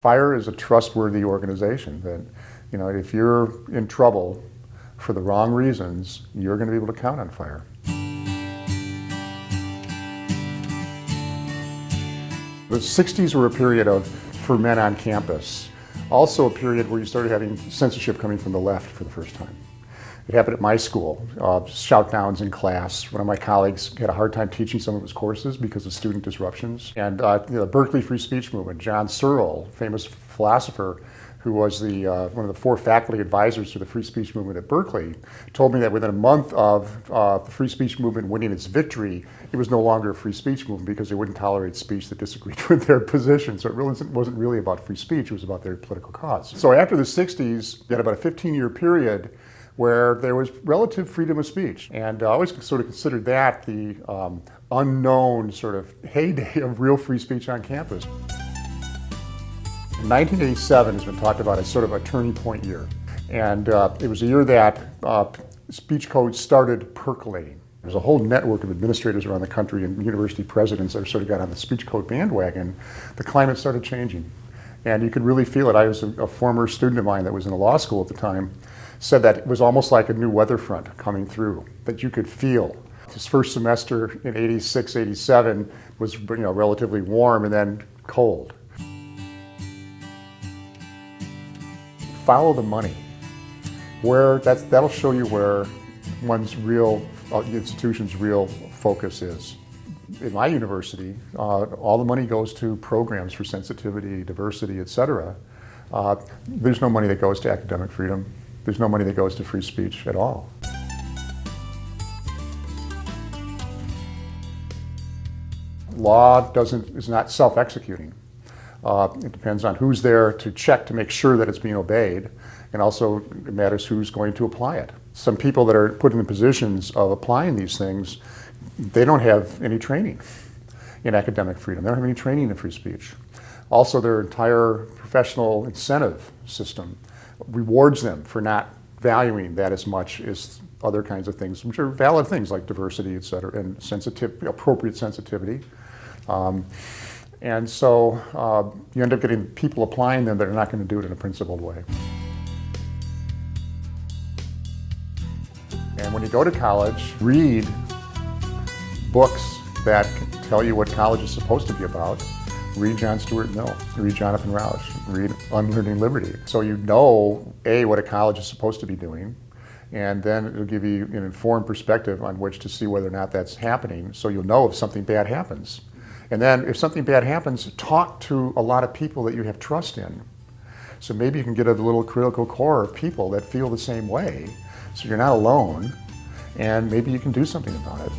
Fire is a trustworthy organization that, if you're in trouble for the wrong reasons, you're going to be able to count on Fire. The 60s were a period for men on campus. Also a period where you started having censorship coming from the left for the first time. It happened at my school, shout-downs in class. One of my colleagues had a hard time teaching some of his courses because of student disruptions. And the Berkeley free speech movement, John Searle, famous philosopher, who was one of the 4 faculty advisors to the free speech movement at Berkeley, told me that within a month of the free speech movement winning its victory, it was no longer a free speech movement because they wouldn't tolerate speech that disagreed with their position. So it really wasn't really about free speech, it was about their political cause. So after the 60s, you had about a 15-year period where there was relative freedom of speech. And I always sort of considered that the unknown sort of heyday of real free speech on campus. 1987 has been talked about as sort of a turning point year. And it was a year that speech codes started percolating. There's a whole network of administrators around the country and university presidents that sort of got on the speech code bandwagon. The climate started changing. And you could really feel it. I was a former student of mine that was in a law school at the time, said that it was almost like a new weather front coming through, that you could feel. His first semester in 86, 87 was relatively warm and then cold. Follow the money. That'll show you where one's institution's real focus is. In my university, all the money goes to programs for sensitivity, diversity, etc. There's no money that goes to academic freedom. There's no money that goes to free speech at all. Law is not self-executing. It depends on who's there to check to make sure that it's being obeyed, and also it matters who's going to apply it. Some people that are put in the positions of applying these things, they don't have any training in academic freedom. They don't have any training in free speech. Also, their entire professional incentive system rewards them for not valuing that as much as other kinds of things, which are valid things like diversity, et cetera, and appropriate sensitivity. And so you end up getting people applying them that are not going to do it in a principled way. And when you go to college, read books that tell you what college is supposed to be about. Read John Stuart Mill, read Jonathan Rauch, read Unlearning Liberty. So you know, A, what a college is supposed to be doing, and then it'll give you an informed perspective on which to see whether or not that's happening, so you'll know if something bad happens. And then if something bad happens, talk to a lot of people that you have trust in. So maybe you can get a little critical core of people that feel the same way, so you're not alone, and maybe you can do something about it.